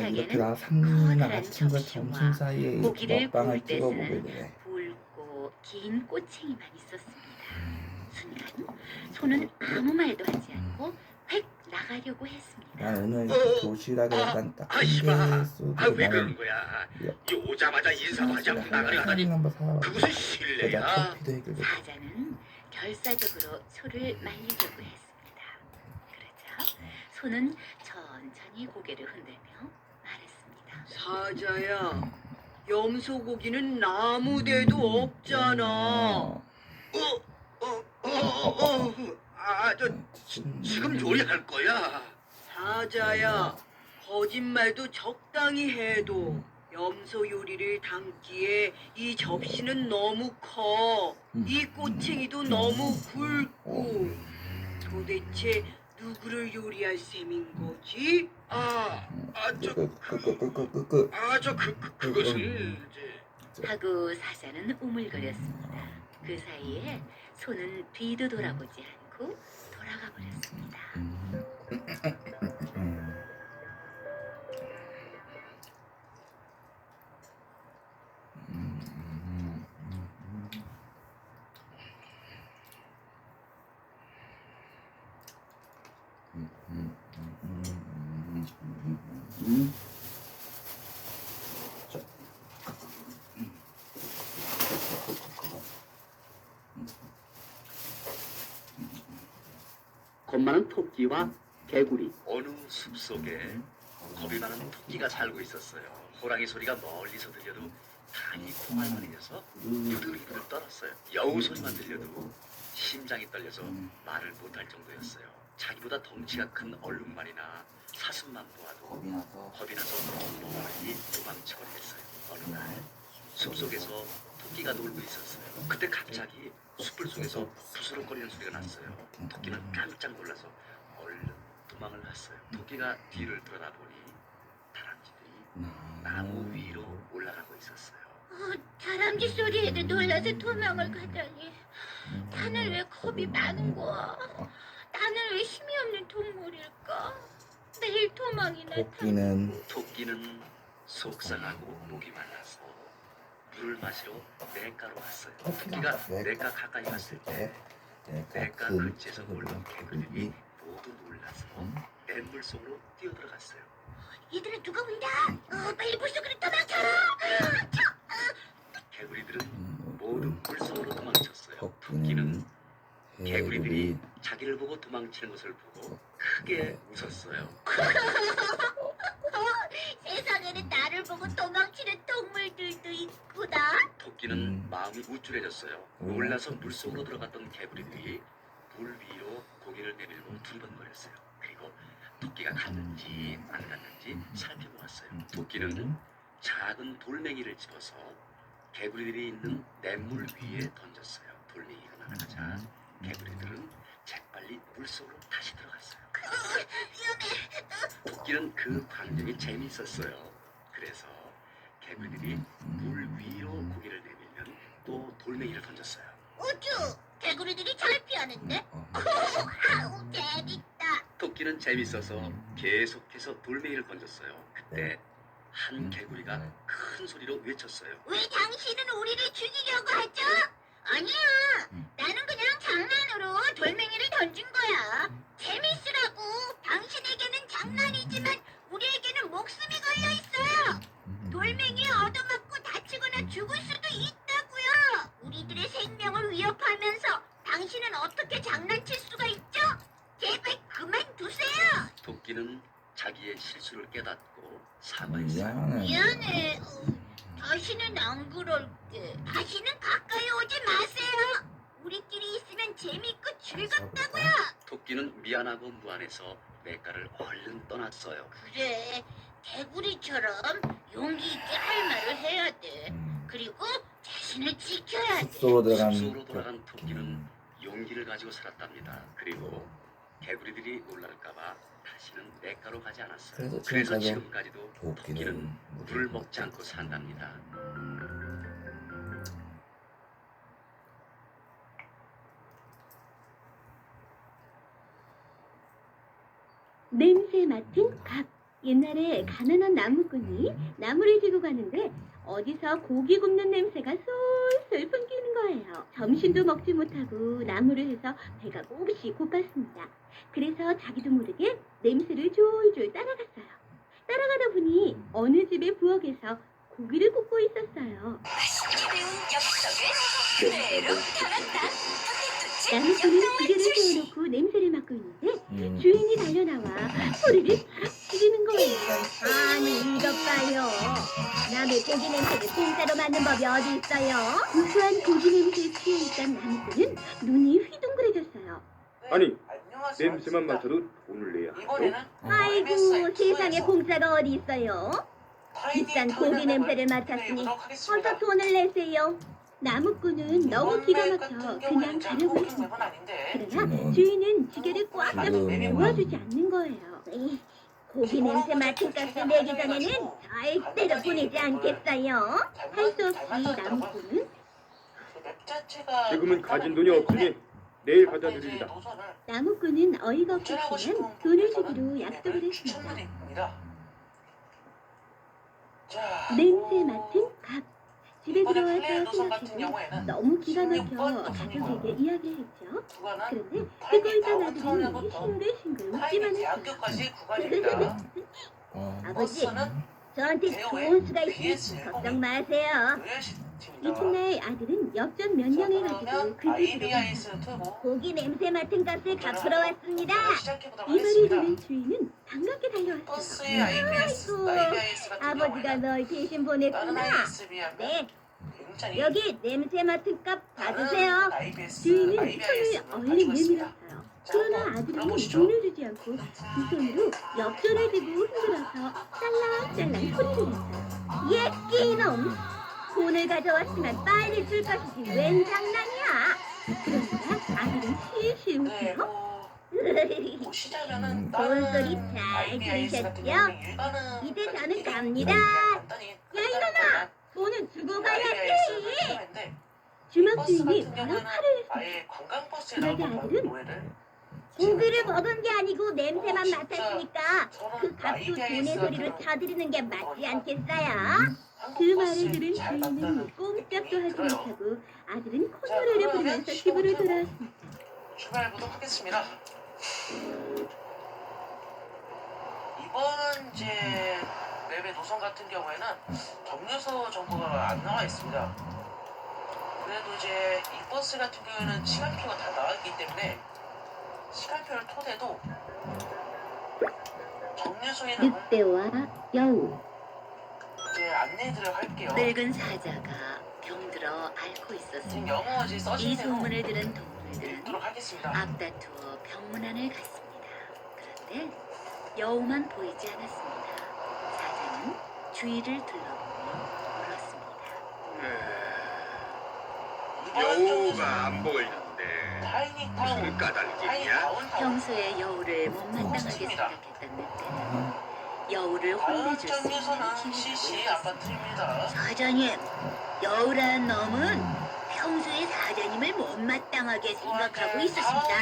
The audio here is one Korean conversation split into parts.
이렇게 식탁에는 나 삼촌이나 커다란 아침과 점심 접시와 사이에 이렇게 고기를 먹방을 구울 때 찍어보게 쓰는 되네. 굵고 긴 꼬챙이만 있었습니다. 순간 손은 아무 말도 하지 않고 획 나가려고 했습니다. 난 오늘 도시락에 약간 딱 한 개 아이씨마, 쏘고 왜 나는 그런 거야? 이거 오자마자 인사도 하지 않고 나가려 하다니 한번 사와. 그것은 거기다 실례야. 커피도 해결해. 사자는 결사적으로 소를 말리려고 했습니다. 그러자 소는 천천히 고개를 흔들며 말했습니다. 사자야, 염소고기는 나무대도 없잖아. 지금 요리할 거야. 사자야, 거짓말도 적당히 해도 염소 요리를 담기에 이 접시는 너무 커. 이 꼬챙이도 너무 굵고. 도대체 누구를 요리할 셈인 거지? 그것은 이제 하고 사자는 우물거렸습니다. 그 사이에 소는 뒤도 돌아보지 않고 돌아가 버렸습니다. 겁많은 토끼와 개구리. 어느 숲속에 겁이 많은 토끼가 살고 있었어요. 호랑이 소리가 멀리서 들려도 간이 콩알거리면서 부들부들 떨었어요. 여우 소리만 들려도 심장이 떨려서 말을 못할 정도였어요. 자기보다 덩치가 큰 얼룩말이나 사슴만 보아도 겁이 나서 멀리 도망쳐버리겠어요. 어느 날 숲속에서 토끼가 놀고 있었어요. 그때 갑자기 숲을 속에서 부스럭거리는 소리가 났어요. 토끼는 깜짝 놀라서 얼른 도망을 갔어요. 토끼가 뒤를 돌아보니 다람쥐들이 나무 위로 올라가고 있었어요. 다람쥐 소리에도 놀라서 도망을 가다니. 나는 왜 겁이 많은 거야? 나는 왜 힘이 없는 동물일까? 매일 도망이 나타나. 토끼는 속상하고 목이 말라서 물을 마시러 냇가로 갔어요. 토끼가 냇가 가까이 갔을 때 냇가 근처에서 놀던 개구리들이 모두 놀라서 냇물 속으로 뛰어들어갔어요. 얘들아 누가 온다. 빨리 물속으로 도망쳐. 개구리들은 모두 물속으로 도망쳤어요. 토끼는 개구리들이 자기를 보고 도망치는 것을 보고 크게 웃었어요. 세상에는 나를 보고 도망치는 동물들도 있구나. 토끼는 마음이 우쭐해졌어요. 놀라서 물속으로 들어갔던 개구리들이 물 위로 고개를 내밀고 두리번거렸어요. 그리고 토끼가 갔는지 안 갔는지 살펴보았어요. 토끼는 작은 돌멩이를 집어서 개구리들이 있는 냇물 위에 던졌어요. 돌멩이가 날아가자 개구리들은 재빨리 물속으로 다시 들어갔어요. 토끼는 그 광경이 재미있었어요. 그래서 개구리들이 물 위로 고개를 내밀면 또 돌멩이를 던졌어요. 우쭈, 개구리들이 잘 피하는데? 아우 재밌다. 토끼는 재밌어서 계속해서 돌멩이를 던졌어요. 그때 한 개구리가 큰 소리로 외쳤어요. 왜 당신은 우리를 죽이려고 하죠? 아니야. 나는 그냥 장난으로 돌멩이를 던진 거야. 재밌으라고. 당신에게는 장난이지만 우리에게는 목숨이 걸려 있어요. 돌멩이에 얻어맞고 다치거나 죽을 수도 있다고요. 우리들의 생명을 위협하면서 당신은 어떻게 장난칠 수가 있죠? 제발 그만두세요. 토끼는 자기의 실수를 깨닫고 사과했어요. 미안해. 다시는 안 그럴게. 다시는 가까이 오지 마세요. 우리끼리 있으면 재밌고 즐겁다고요. 토끼는 미안하고 무안해서 냇가를 얼른 떠났어요. 그래, 개구리처럼 용기 있게 할 말을 해야 돼. 그리고 자신을 지켜야 돼. 숲속으로 돌아간 토끼는 용기를 가지고 살았답니다. 그리고 개구리들이 놀랄까봐 다시는 냇가로 가지 않았어요. 그래서 지금까지도 토끼는 물을 먹지 않고 산답니다. 냄새 맡은 각. 옛날에 가난한 나무꾼이 나무를 지고 가는데 어디서 고기 굽는 냄새가 솔솔 풍기는 거예요. 점심도 먹지 못하고 나무를 해서 배가 몹시 고팠습니다. 그래서 자기도 모르게 냄새를 졸졸 따라갔어요. 따라가다 보니 어느 집의 부엌에서 고기를 굽고 있었어요. 나무꾼은 기계를 세워놓고 냄새를 맡고 있는데 주인이 달려나와 소리를 팍 지르는 거예요. 아니 이것 봐요. 남의 고기 냄새를 공짜로 맡는 법이 어디 있어요? 구수한 고기 냄새에 취해 있던 나무꾼은 눈이 휘둥그레졌어요. 아니, 냄새만 맡아도 돈을 내야 하죠? 아이고 세상에 공짜가 어디 있어요? 비싼 고기 냄새를 맡았으니 어서 돈을 내세요. 나무꾼은 너무 기가 막혀 그냥 가려고 했습니다. 그러나 주인은 지게를 꽉 잡고 도와주지 않는 거예요. 고기 냄새 맡은 값을 내기 전에는 절대로 보내지 않겠어요. 할 수 없이 나무꾼은 지금은 가진 돈이 없으니 내일 갖다 드립니다. 나무꾼은 어이가 없었지만 돈을 주기로 약속을 했습니다. 냄새 맡은 값. 집에 들어와서 생각해보니 너무 기가 막혀 가족에게 이야기를 했죠. 그런데 듣고 있던 아들이 싱글싱글 웃기만 했어요. 아버지, 저한테 좋은 수가 있으니 걱정 마세요. 이튿날 아들은 엽전 몇 명을 가지고 그 집으로 갔다. 고기 냄새 맡은 값을 갚으러 왔습니다. 이 말을 들은 주인은 반갑게 달려왔어요. 아이고, 아버지가 널 대신 보냈구나. 네, 여기 냄새 맡은 값 받으세요. 주인은 손을 얼른 내밀었어요. 그러나 아들은 돈을 주지 않고 두 손으로 엽전을 들고 흔들어서 짤랑짤랑 소리를 냈어요. 예끼놈! 돈을 가져왔으면 빨리 줄 것이지 웬 장난이야. 그러니까 아들은 실실 웃고요. 좋은 소리 잘 들으셨죠? 이제 저는 갑니다. 야 이놈아! 돈은 주고 가야지. 주막 주인이 바로 화를 냈어요. 그러자 아들은 고기를 먹은 게 아니고 냄새만 맡았으니까 그 값도 돈의 소리로 쳐드리는 게 맞지 않겠어요? 그 말을 들은 주인은 꼼짝도 하지 못하고 아들은 콧노래를 부르면서 집으로 돌아왔습니다. 출발해보도록 하겠습니다. 이번 이제 맵의 노선 같은 경우에는 정류소 정보가 안 나와 있습니다. 그래도 이제 이 버스 같은 경우에는 시간표가 다 나와 있기 때문에 시간표를 토대도 정류소에 남은 늑대와 여우. 이제 안내해드려 할게요. 늙은 사자가 병들어 앓고 지금 있었습니다. 영어 이제 이 써진 대로 소문을 들은 동물들은 읽도록 하겠습니다. 앞다투어 병문안을 갔습니다. 그런데 여우만 보이지 않았습니다. 사자는 주위를 둘러보며 물었습니다. 여우가 안 보이는데 타이니 타운, 타이니 까닭이냐? 타운 평소에 여우를 못마땅하게 없습니다. 생각했던 늑대는 여우를 다음 혼내줄 수 있는 정류소는 기회를 CC 얻었습니다. 아파트입니다. 사장님, 여우란 놈은 평소에 사장님을 못마땅하게 생각하고 있었습니다.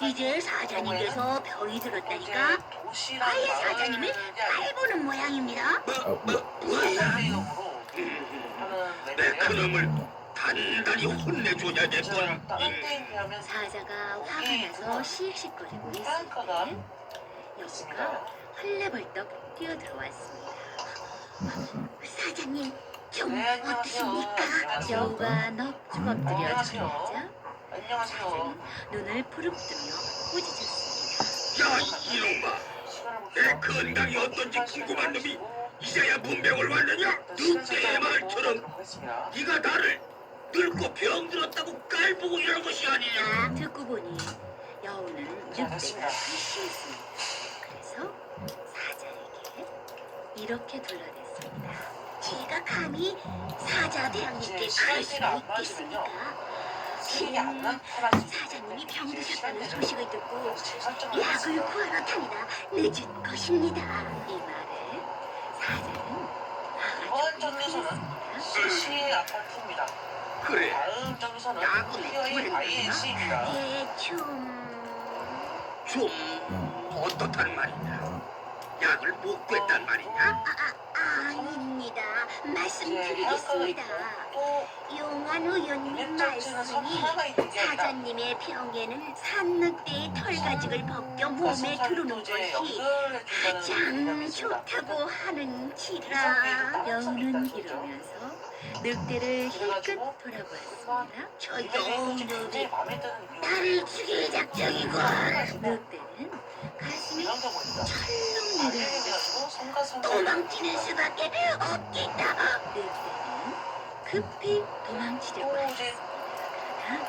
이제 사장님께서 병이 들었다니까 아예 사장님을 깔보는 모양입니다. 내 그놈을 단단히 혼내줘야 될 뻔. 사자가 화가 나서 씩씩거리고 있을 때 여우가 헐레벌떡 뛰어들어왔습니다. 사장님, 좀 어떠십니까? 여우가 넙죽 엎드려 앉자 안녕하세요. 눈을 부릅뜨며 꾸짖었습니다. 야 이놈아, 내 건강이 어떤지 궁금한 놈이 이제야 문명을 왔느냐? 늑대의 말처럼 네가 나를 늙고 병들었다고 깔보고 이런 것이 아니냐? 듣고 보니 여우는 늑대가 불시했습니다. 그래서 사자에게 이렇게 둘러댔습니다. 제가 감히 사자 대왕님께 그럴 수가 있겠습니까? 지금 사장님이 병드셨다는 소식을 듣고 약을 구하러 다니다 늦은 것입니다. 이 말에 사자는 화가 이번 조금 정류소는 풀렸습니다. CC 아파트입니다. 그래, 다음 정류소는 야구를 POA 부르는구나. INC입니다. 대충 좀 어떻단 말이냐? 약을 못 구했단 말이냐? 아닙니다. 이제 해안가가 말씀드리겠습니다. 있고 또 용한 의원님 인력자체는 섬 말씀이 하나가 있는 게 아니라 사장님의 병에는 산늑대의 털가죽을 벗겨 몸에 두르는 것이 가장 좋다고 하는지라. 여우는 이러면서 늑대를 힐끗 돌아보았습니다. 저 여우들이 마음에 드는 나를 죽일 작정이고. 늑대는 가슴이 철렁 내려앉았습니다. 도망치는 수밖에 없겠다. 늑대는 급히 도망치려고 했습니다. 그러나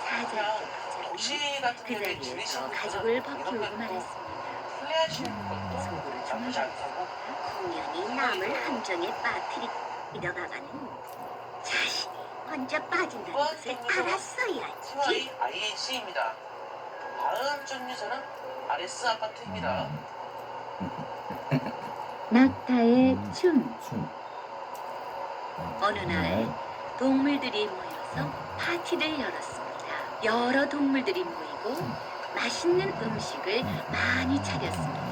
사자에게 도시 붙잡혀 같은 그 경우에 자리에서 가죽을 벗기고 말했습니다. 플레이하시는 것도 속으로 나쁘지 않다고. 공연히 남을 함정에 빠뜨리려 가는 자신이 먼저 빠진다는 것을 알았어야지. IH입니다. 다음 정류소는 RS 아파트입니다. 낙타의 춤. 춤. 어느 날 동물들이 모여서 파티를 열었습니다. 여러 동물들이 모이고 맛있는 음식을 많이 차렸습니다.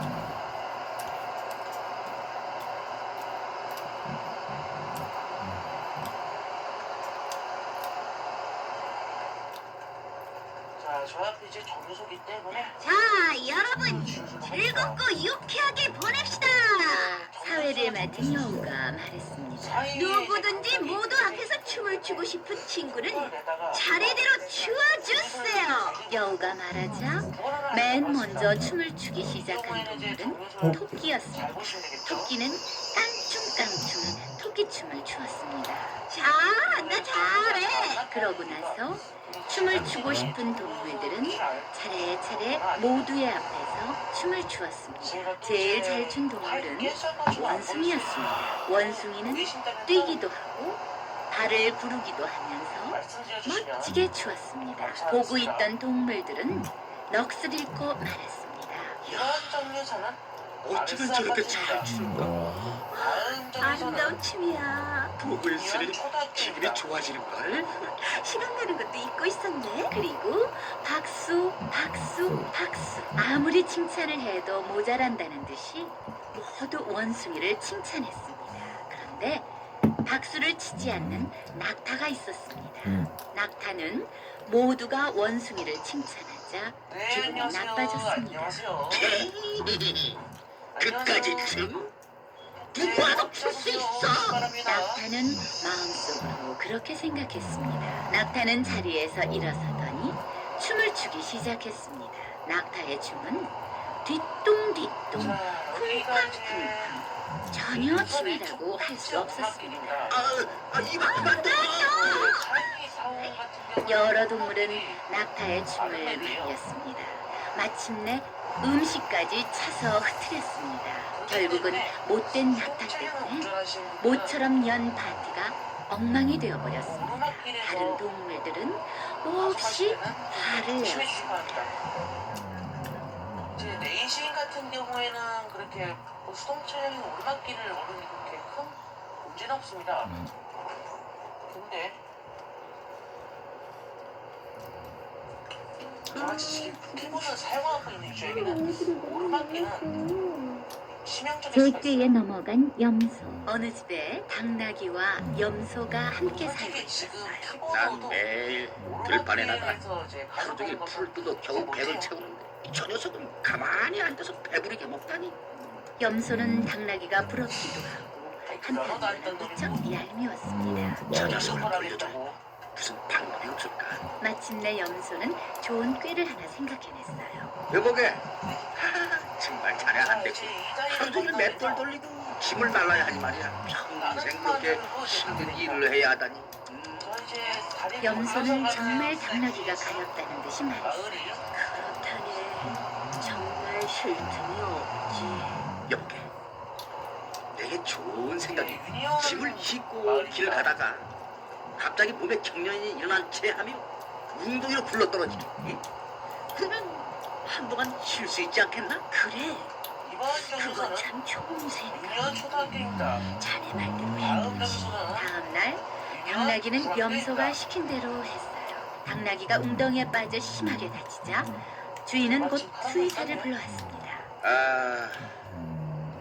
자, 저 앞에 이제 정류소기 때문에 자, 여러분 즐겁고 유쾌하게 보냅시다. 사회를 맡은 여우가 말했습니다. 누구든지 모두 앞에서 춤을 추고 싶은 친구는 차례대로 추어주세요. 여우가 말하자 맨 먼저 춤을 추기 시작한 동물은 토끼였습니다. 토끼는 깡충깡충 토끼춤을 추었습니다. 나 잘해. 그러고 나서 춤을 추고 싶은 동물들은 차례차례 모두의 앞에서 춤을 추었습니다. 제일 잘 춘 동물은 원숭이였습니다. 원숭이는 뛰기도 하고 발을 구르기도 하면서 멋지게 추었습니다. 보고 있던 동물들은 넋을 잃고 말았습니다. 이번 정류소는 어쩌면 저렇게 잘 추는가? 다음 정류소는 아름다운 춤이야. 보고 있으니 기분이 좋아지는걸? 시간 가는 것도 잊고 있었네. 그리고 박수, 박수, 박수. 아무리 칭찬을 해도 모자란다는 듯이 모두 원숭이를 칭찬했습니다. 그런데 박수를 치지 않는 낙타가 있었습니다. 낙타는 모두가 원숭이를 칭찬하자 기분이 나빠졌습니다. 안녕하세요. 끝까지 춤? 누구라도 출 수 있어! 낙타는 마음속으로 그렇게 생각했습니다. 낙타는 자리에서 일어서더니 춤을 추기 시작했습니다. 낙타의 춤은 뒤뚱뒤뚱, 쿵쾅쿵쾅. 전혀 춤이라고 할 수 없었습니다. 이만 둬! 여러 동물은 낙타의 춤을 말렸습니다. 마침내 음식까지 차서 흐트렸습니다. 결국은 못된 낙타 때문에 모처럼 연 파티가 엉망이 되어버렸습니다. 다른 동물들은 몹시 화를 내었습니다. 이제 레이싱 같은 경우에는 그렇게 뭐 수동 차량이 오르막길을 오르니 그렇게 큰 문제는 없습니다. 근데 저같이 키보드를 사용하고 있는 유저에게는 오르막길은 치명적일 수가 절대에 있어요. 넘어간 염소. 어느 집에 당나귀와 염소가 함께 살고 솔직히 지금 있었어요. 난 키보드도 매일 들판에 나가 오르막길에서 이제 하루 종일 풀 뜯어 겨우 배를 채우는데 저 녀석은 가만히 앉아서 배부르게 먹다니. 염소는 당나귀가 부럽기도 하고 한편으로는 무척 얄미웠습니다. 저 녀석을 돌려줘. 무슨 방법이 없을까? 마침내 염소는 좋은 꾀를 하나 생각해냈어요. 여보게, 정말 잘해 안 되고 하루 종일 맷돌 돌리고 짐을 날라야 하니 말이야. 평생 그렇게 힘든 일을 해야 하다니. 염소는 정말 당나귀가 가엾다는 듯이 말했어요. 마을이 그렇다네. 정말 쉴 틈이 없지. 여보게, 내게 좋은 생각이 짐을 싣고 길 가다가 갑자기 몸에 경련이 일어난 채 하며 웅덩이로 굴러떨어지기. 그러면 한동안 쉴 수 있지 않겠나? 그래, 이번 그거 정류소는 참 좋은 생각. 6년 초등학교입니다. 자네 말대로 다음 했지. 정류소는 다음 날 당나귀는 염소가 시킨 대로 했어요. 당나귀가 웅덩이에 빠져 심하게 다치자 주인은 곧 수의사를 불러왔습니다.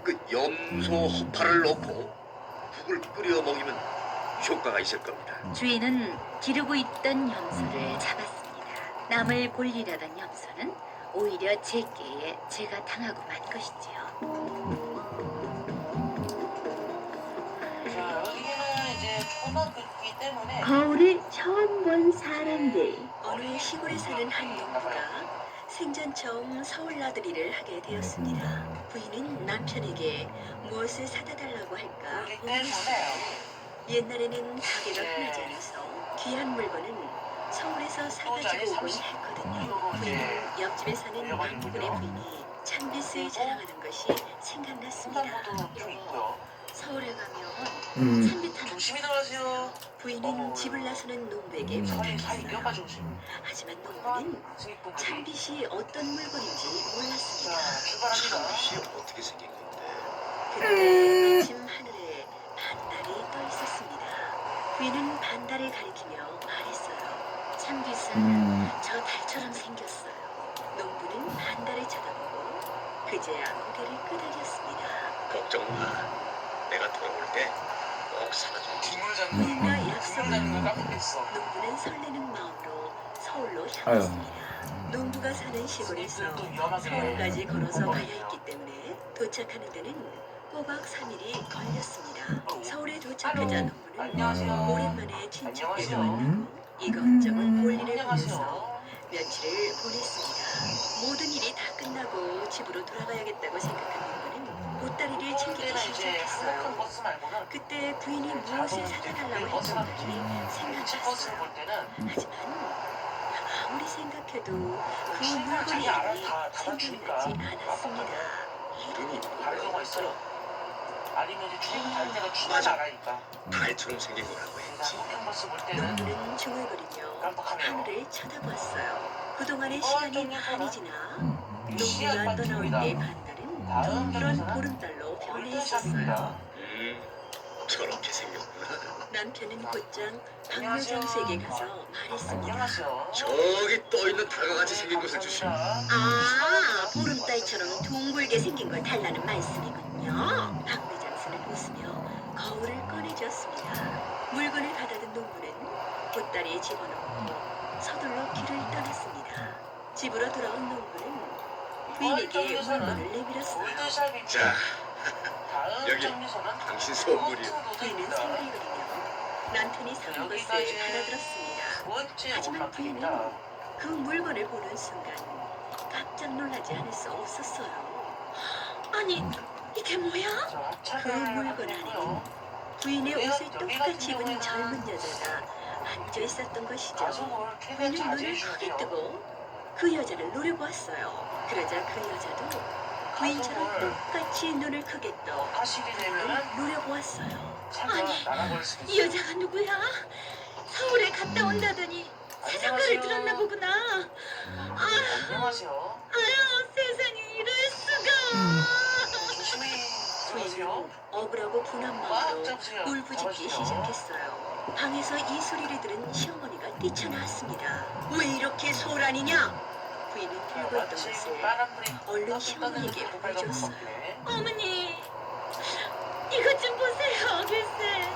그 염소 허파를 넣고 국을 끓여 먹이면 효과가 있을 겁니다. 주인은 기르고 있던 염소를 잡았습니다. 남을 볼일하던 염소는 오히려 제게에 제가 당하고 만 것이지요. 자, 여기는 이제 초등학교이기 때문에 거울을 처음 본 사람들. 어느 시골에 사는 한 농부가 생전처음 서울 나들이를 하게 되었습니다. 부인은 남편에게 무엇을 사다 달라고 할까 그렇기 고민했어요. 때문에 옛날에는 가게가 흔하지 않아서 귀한 물건은 서울에서 사가지고 오곤 했거든요. 부인은 옆집에 사는 남편의 부인이 찬빛을 자랑하는 것이 생각났습니다. 횡단보도 좀 있고요. 서울에 가면 음. 찬빛 하나 조심히 들어가세요. 부인은 집을 나서는 농부에게 사이 부탁했어요. 이어가 조심. 하지만 농부는 승객분들이 찬빛이 어떤 물건인지 몰랐습니다. 자, 출발합니다. 참빛이 어떻게 생긴 건데? 그때 마침 하늘에 반달이 떠 있었습니다. 부인은 반달을 가리키며 말했어요. 찬빛은 저 달처럼 생겼어요. 농부는 반달을 쳐다보고 그제야 고개를 끄덕였습니다. 걱정 마. 내가 돌아올 때 꼭 사라줄게. 뒷문을 잡는 부인과 뒷문을 약속을 잡는 걸 하고 깜빡했어. 농부는 설레는 마음으로 서울로 아유. 향했습니다. 농부가 사는 시골에서 승객들도 위험하게 서울까지 걸어서 가야 뻔뻔해요. 했기 때문에 도착하는 데는 꼬박 3일이 걸렸습니다. 서울에 도착하자 농부는 안녕하세요. 오랜만에 친척들을 안녕하세요. 만나고 이것저것 볼 일을 보면서 안녕하세요. 며칠을 보냈습니다. 모든 일이 다 끝나고 집으로 돌아가야겠다고 생각한 농부는 보따리를 챙기기 그때는 이제 행복한 시작했어요. 버스 말고는 그때 부인이 무엇을 사달라고 했는지 일찍 버스를 생각났어요. 볼 때는 하지만 아무리 생각해도 그 신발 물건의 자기 알아 이름이 다 받아주니까 생각나지 않았습니다. 이름이 다른 경우가 있어요. 아니면 이제 출입 갈 때가 추가지 않으니까. 달처럼 생긴 거라고 그래서 했지. 행복한 버스 볼 때는 농부는 중얼거리며 깜빡하네요. 하늘을 쳐다보았어요. 그동안의 시간이 정도는 많이 지나 시간 농부가 떠나올 반쯤입니다. 때의 반달은 다음 둥그런 장소는 보름달로 변해 올드샵입니다. 있었어요. 저렇게 생겼구나. 남편은 곧장 박물장수에게 가서 말했습니다. 안녕하세요. 저기 떠 있는 달과 같이 생긴 것을 주시오. 아, 보름달처럼 둥글게 생긴 걸 달라는 말씀이군요. 박물장수는 웃으며 거울을 꺼내주었습니다. 물건을 받아든 농부는 보따리에 집어넣고 서둘러 길을 떠났습니다. 집으로 돌아온 농부는 부인에게 물건을 내밀었어요. 올드샵이 자, 다음 여기 장소는 당신 선물이요. 부인은 호텔입니다. 생글거리며 남편이 사온 것을 여기까지 받아들었습니다. 두 번째 하지만 부인은 오락입니다. 그 물건을 보는 순간 깜짝 놀라지 않을 수 없었어요. 아니, 이게 뭐야? 자, 그 차를 물건 안에는 하고요. 부인의 여기 옷을 같은 똑같이 입은 경우에는 젊은 여자가 앉아 있었던 것이죠. 가족을 최대한 부인은 눈을 자제해 크게 주세요. 뜨고 그 여자를 노려보았어요. 그러자 그 여자도 부인처럼 가족을 똑같이 눈을 크게 떠 하시게 되면은 그를 노려보았어요. 차가 아니, 날아버릴 수도 이 있어요. 여자가 누구야? 서울에 갔다 온다더니 사장가를 들었나 보구나. 안녕하세요. 아유, 세상에 이럴 수가. 조심히 부인은 들어가세요. 억울하고 분한 꽉 마음으로 잡으세요. 울부짖기 잡으세요. 시작했어요. 방에서 이 소리를 들은 시어머니가 뛰쳐나왔습니다. 왜 이렇게 소란이냐? 부인은 들고 있던 마치 것을 빨간불이 얼른 떴다는 시어머니에게 듯한 빨간 보여줬어요. 불빛에 어머니, 이것 좀 보세요, 글쎄.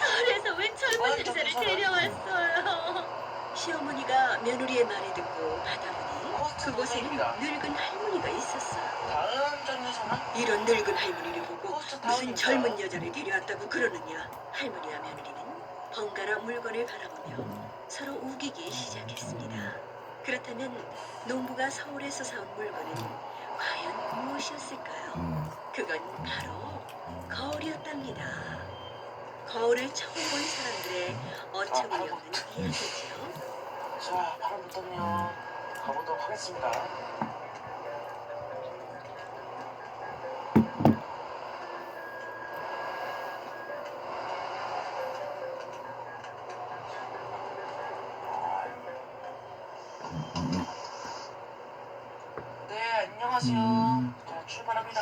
서울에서 웬 젊은 여자를 데려왔어요. 시어머니가 며느리의 말을 듣고 받아보니 코스트 그곳에는 도서입니다. 늙은 할머니가 있었어요. 다음 장소는 이런 늙은 할머니를 보고 코스트 무슨 타운입니다. 젊은 여자를 데려왔다고 그러느냐. 할머니와 며느리는 번갈아 물건을 바라보며 서로 우기기 시작했습니다. 그렇다면 농부가 서울에서 사온 물건은 과연 무엇이었을까요? 그건 바로 거울이었답니다. 거울을 처음 본 사람들의 어처구니 없는 이야기죠. 자, 바람부터는요 가보도록 하겠습니다. 네, 안녕하세요. 자, 출발합니다.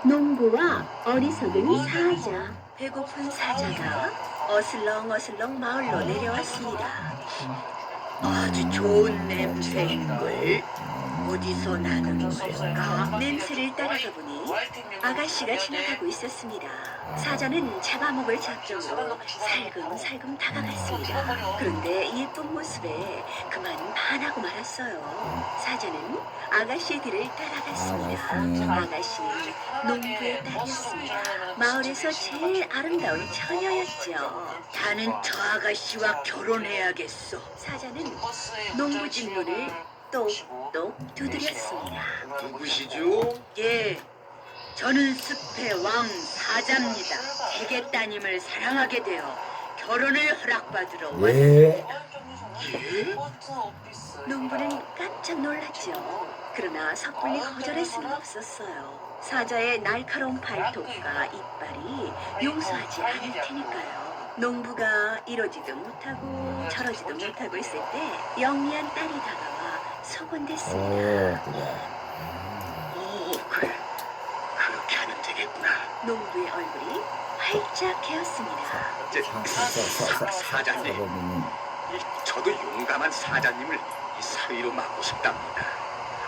농부와 어리석은 사자. 배고픈 사자가 어슬렁어슬렁 마을로 내려왔습니다. 아주 좋은 냄새인걸. 어디서 나는 걸까? 냄새를 따라가 보니 아가씨가 지나가고 있었습니다. 사자는 잡아먹을 작정으로 살금살금 다가갔습니다. 그런데 예쁜 모습에 그만 반하고 말았어요. 사자는 아가씨의 뒤를 따라갔습니다. 아가씨는 농부의 딸이었습니다. 마을에서 제일 아름다운 처녀였죠. 나는 저 아가씨와 결혼해야겠어. 사자는 농부집 문을 똑똑 두드렸습니다. 누구시죠? 예, 저는 숲의 왕 사자입니다. 대개 따님을 사랑하게 되어 결혼을 허락받으러 예. 농부는 깜짝 놀랐죠. 그러나 섣불리 거절할 수는 없었어요. 사자의 날카로운 발톱과 이빨이 용서하지 않을 테니까요. 농부가 이러지도 못하고 저러지도 못하고 있을 때 영리한 딸이 다가와 소곤댔습니다. 그래. 그렇게 하면 되겠구나. 농부의 얼굴이 활짝 개었습니다. 사자님, 저도 용감한 사자님을 이 사위로 맡고 싶답니다.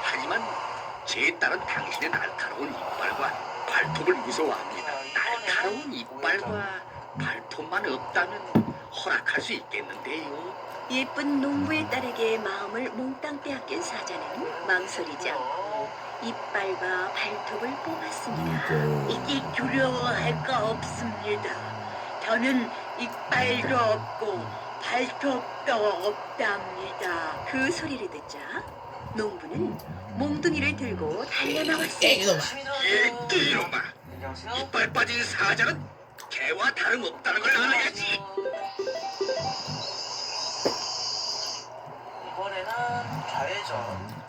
하지만 제 딸은 당신의 날카로운 이빨과 발톱을 무서워합니다. 날카로운 이빨과 발톱만 없다면 허락할 수 있겠는데요. 예쁜 농부의 딸에게 마음을 몽땅 빼앗긴 사자는 망설이지 않고 이빨과 발톱을 뽑았습니다. 이게 두려워할 거 없습니다. 저는 이빨도 없고 발톱도 없답니다. 그 소리를 듣자 농부는 몽둥이를 들고 달려나왔습니다. 이놈아, 이빨 빠진 사자는 개와 다름없다는 걸 알아야지. 이번에는 좌회전.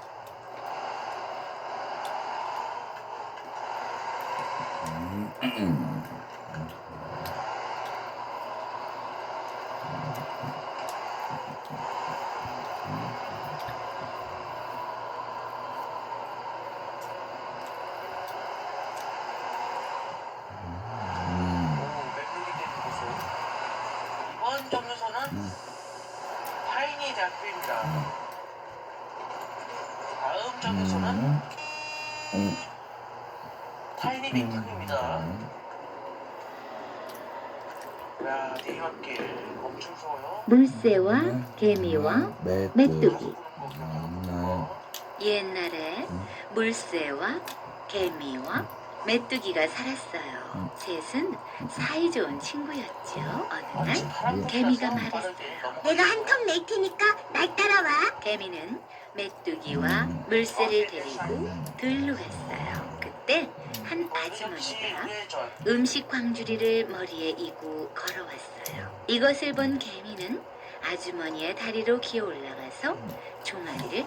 이번 정류소는 타이니 대학교입니다. 다음 정류소는 타이니 빅턴입니다. 야, 내리막길 엄청 서워요. 물새와 개미와 메뚜기. 옛날에 물새와 개미와 메뚜기가 살았어요. 셋은 사이좋은 친구였죠. 어느 날 개미가 말했어요. 내가 한 턱 낼 테니까 날 따라와. 개미는 메뚜기와 물새를 데리고 들로 갔어요. 그때 한 아주머니가 음식 광주리를 머리에 이고 걸어왔어요. 이것을 본 개미는 아주머니의 다리로 기어 올라가서 종아리를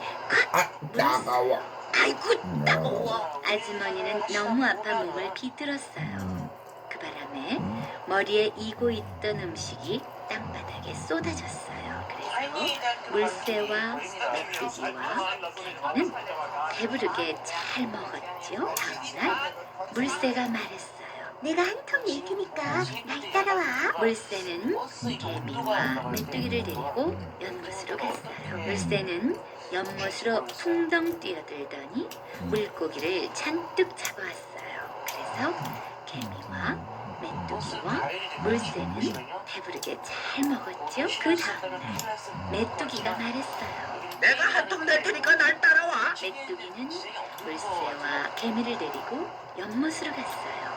콱 물었어요. 아이고 따가워. 아주머니는 너무 아파 몸을 비틀었어요. 그 바람에 머리에 이고 있던 음식이 땅바닥에 쏟아졌어요. 그래서 물새와 메뚜기와 개미는 배부르게 잘 먹었죠. 다음날 물새가 말했어요. 내가 한 턱 낼 테니까 날 따라와. 물새는 개미와 메뚜기를 데리고 연못으로 갔어요. 물새는 연못으로 풍덩 뛰어들더니 물고기를 잔뜩 잡아왔어요. 그래서 개미와 메뚜기와 물새는 배부르게 잘 먹었죠. 그 다음날 메뚜기가 말했어요. 내가 한 턱 낼 테니까 날 따라와. 메뚜기는 물새와 개미를 데리고 연못으로 갔어요.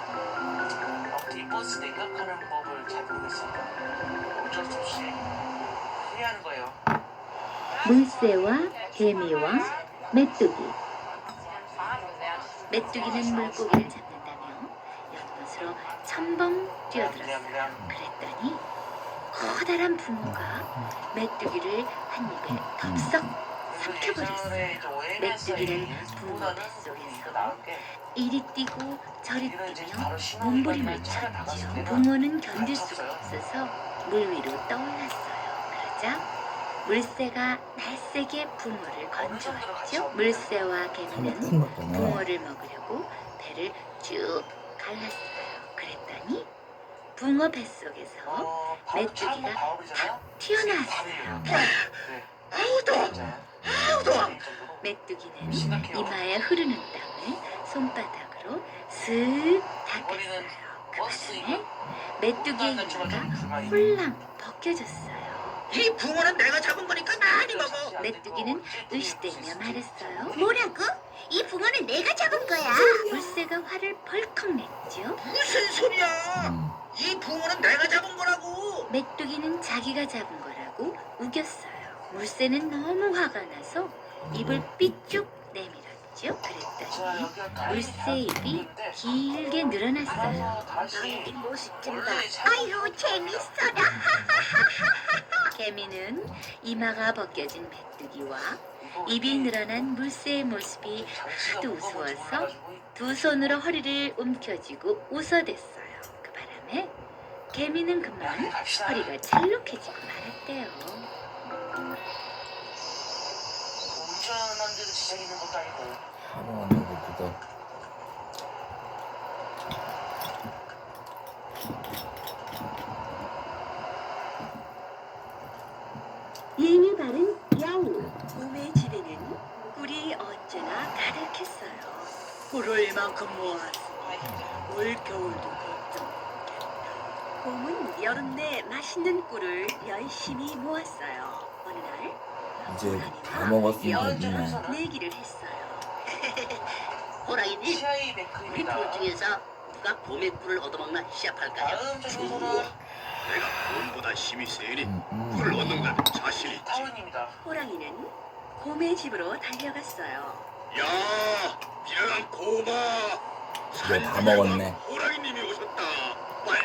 이 버스 내격하는 법을 잘 모르겠으니까 어쩔 수 없이 피하는 거예요. 물새와 개미와 메뚜기. 메뚜기는 물고기를 잡는다며 연못으로 첨벙 뛰어들었어요. 그랬더니 커다란 붕어가 메뚜기를 한 입에 덥석 삼켜버렸어요. 메뚜기는 붕어 뱃속에서 이리 뛰고 저리 뛰며 몸부림을 쳤죠. 붕어는 견딜 수가 없어서 물 위로 떠올랐어요. 그러자 물새가 날쌔게 붕어를 건져왔죠. 물새와 개미는 붕어를 먹으려고 배를 쭉 갈랐어요. 했더니 붕어 뱃속에서 메뚜기가 탁 튀어나왔어요. 아우 더워. 아우 더워. 메뚜기는 이마에 흐르는 땀을 손바닥으로 슥 닦았어요. 그 바람에 메뚜기의 이마가 홀랑 벗겨졌어요. 이 붕어는 내가 잡은 거니까 많이 먹어. 메뚜기는 으시대며 말했어요. 뭐라고? 이 붕어는 내가 잡은 거야. 물새가 화를 벌컥 냈죠. 무슨 소리야? 이 붕어는 내가 잡은 거라고. 메뚜기는 자기가 잡은 거라고 우겼어요. 물새는 너무 화가 나서 입을 삐쭉 내밀었죠. 그랬더니 물새 입이 길게 늘어났어요. 다시 멋있진다. 원래 아유 재밌어라. 개미는 이마가 벗겨진 메뚜기와 입이 늘어난 물새의 모습이 하도 우스워서 두 손으로 허리를 움켜쥐고 웃어댔어요. 그 바람에 개미는 그만 허리가 찰록해지고 말았대요. 운전하는데도 지장 있는 것도 아니고. 하루 안 먹었다. 예의 바른 야우. 곰의 집에는 꿀이 언제나 가득했어요. 꿀을 만큼 모았으니 올 겨울도 걱정 없겠다. 곰은 여름 내 맛있는 꿀을 열심히 모았어요. 어느 날 이제 다 먹었으면 되네. 연전에서는 내기를 했어요. 호랑이님, 시아이 우리 맥크입니다. 둘 중에서 누가 곰의 꿀을 얻어먹나 시합할까요? 다음 전에서는 내가 곰보다 힘이 세니 꿀을 얻는다면 자신 있지. 타운입니다. 호랑이는 곰의 집으로 달려갔어요. 야, 미안한 곰아. 이제 다 먹었네. 호랑이님이 오셨다.